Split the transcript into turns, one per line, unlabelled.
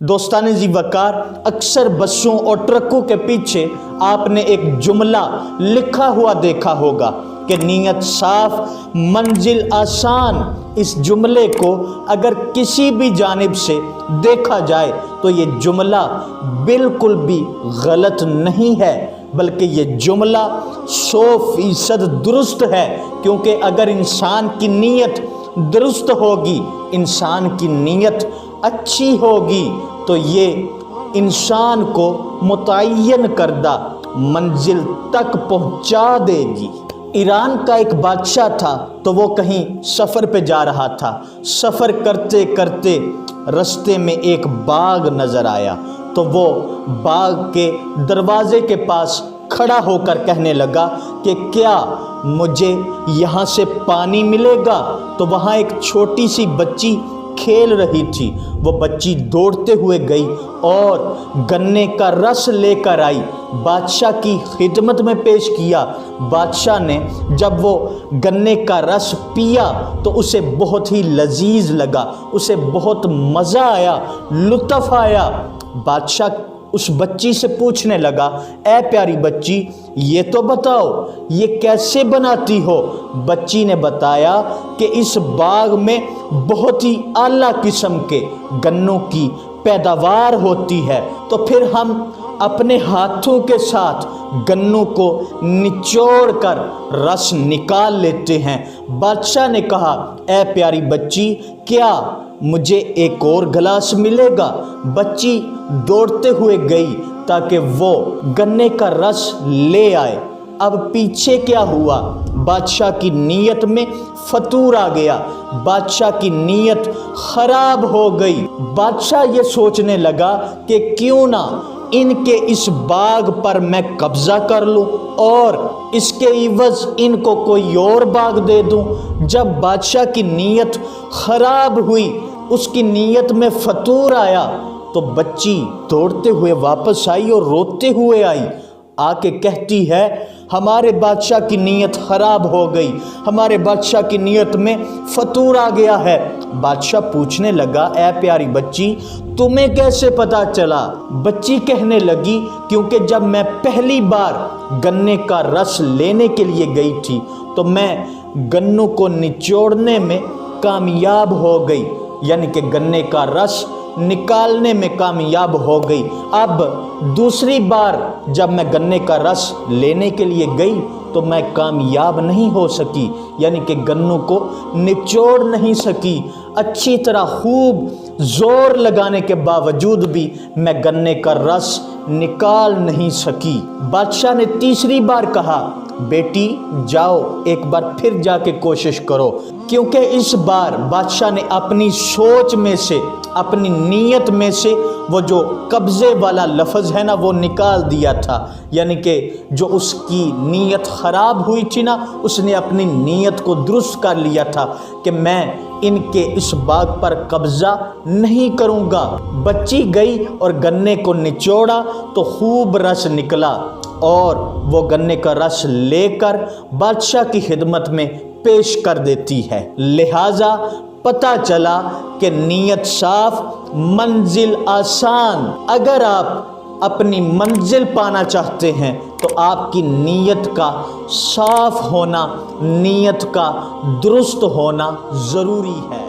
दोस्तान जी वकार, अक्सर बसों और ट्रकों के पीछे आपने एक जुमला लिखा हुआ देखा होगा कि नीयत साफ मंजिल आसान। इस जुमले को अगर किसी भी जानिब से देखा जाए तो ये जुमला बिल्कुल भी गलत नहीं है, बल्कि ये जुमला 100% दुरुस्त है। क्योंकि अगर इंसान की नीयत दुरुस्त होगी, इंसान की नीयत अच्छी होगी, तो ये इंसान को मुतय्यन करदा मंजिल तक पहुंचा देगी। ईरान का एक बादशाह था, तो वो कहीं सफ़र पे जा रहा था। सफ़र करते करते रास्ते में एक बाग नज़र आया, तो वो बाग के दरवाजे के पास खड़ा होकर कहने लगा कि क्या मुझे यहाँ से पानी मिलेगा। तो वहाँ एक छोटी सी बच्ची खेल रही थी। वो बच्ची दौड़ते हुए गई और गन्ने का रस लेकर आई, बादशाह की खिदमत में पेश किया। बादशाह ने जब वो गन्ने का रस पिया तो उसे बहुत ही लजीज लगा, उसे बहुत मज़ा आया, लुत्फ़ आया। बादशाह उस बच्ची से पूछने लगा, ऐ प्यारी बच्ची, ये तो बताओ ये कैसे बनाती हो। बच्ची ने बताया कि इस बाग में बहुत ही आला किस्म के गन्नों की पैदावार होती है, तो फिर हम अपने हाथों के साथ गन्नों को निचोड़ कर रस निकाल लेते हैं। बादशाह ने कहा, ऐ प्यारी बच्ची, क्या मुझे एक और गिलास मिलेगा। बच्ची दौड़ते हुए गई ताकि वो गन्ने का रस ले आए। अब पीछे क्या हुआ, बादशाह की नीयत में फतूर आ गया, बादशाह की नीयत खराब हो गई। बादशाह ये सोचने लगा कि क्यों ना इनके इस बाग पर मैं कब्जा कर लूं और इसके इवज़ इनको कोई और बाग दे दूं। जब बादशाह की नीयत खराब हुई, उसकी नीयत में फतूर आया, तो बच्ची दौड़ते हुए वापस आई और रोते हुए आई। आके कहती है, हमारे बादशाह की नीयत खराब हो गई, हमारे बादशाह की नीयत में फतूर आ गया है। बादशाह पूछने लगा, ऐ प्यारी बच्ची, तुम्हें कैसे पता चला। बच्ची कहने लगी, क्योंकि जब मैं पहली बार गन्ने का रस लेने के लिए गई थी तो मैं गन्नों को निचोड़ने में कामयाब हो गई, यानी कि गन्ने का रस निकालने में कामयाब हो गई। अब दूसरी बार जब मैं गन्ने का रस लेने के लिए गई तो मैं कामयाब नहीं हो सकी, यानी कि गन्नों को निचोड़ नहीं सकी। अच्छी तरह खूब जोर लगाने के बावजूद भी मैं गन्ने का रस निकाल नहीं सकी। बादशाह ने तीसरी बार कहा, बेटी जाओ एक बार फिर जाके कोशिश करो। क्योंकि इस बार बादशाह ने अपनी सोच में से, अपनी नीयत में से वो जो कब्ज़े वाला लफ्ज़ है ना, वो निकाल दिया था। यानी कि जो उसकी नीयत ख़राब हुई थी ना, उसने अपनी नीयत को दुरुस्त कर लिया था कि मैं इनके इस बाग पर कब्ज़ा नहीं करूँगा। बच्ची गई और गन्ने को निचोड़ा तो खूब रस निकला और वो गन्ने का रस लेकर बादशाह की खिदमत में पेश कर देती है। लिहाजा पता चला कि नीयत साफ मंजिल आसान। अगर आप अपनी मंजिल पाना चाहते हैं तो आपकी नीयत का साफ होना, नीयत का दुरुस्त होना ज़रूरी है।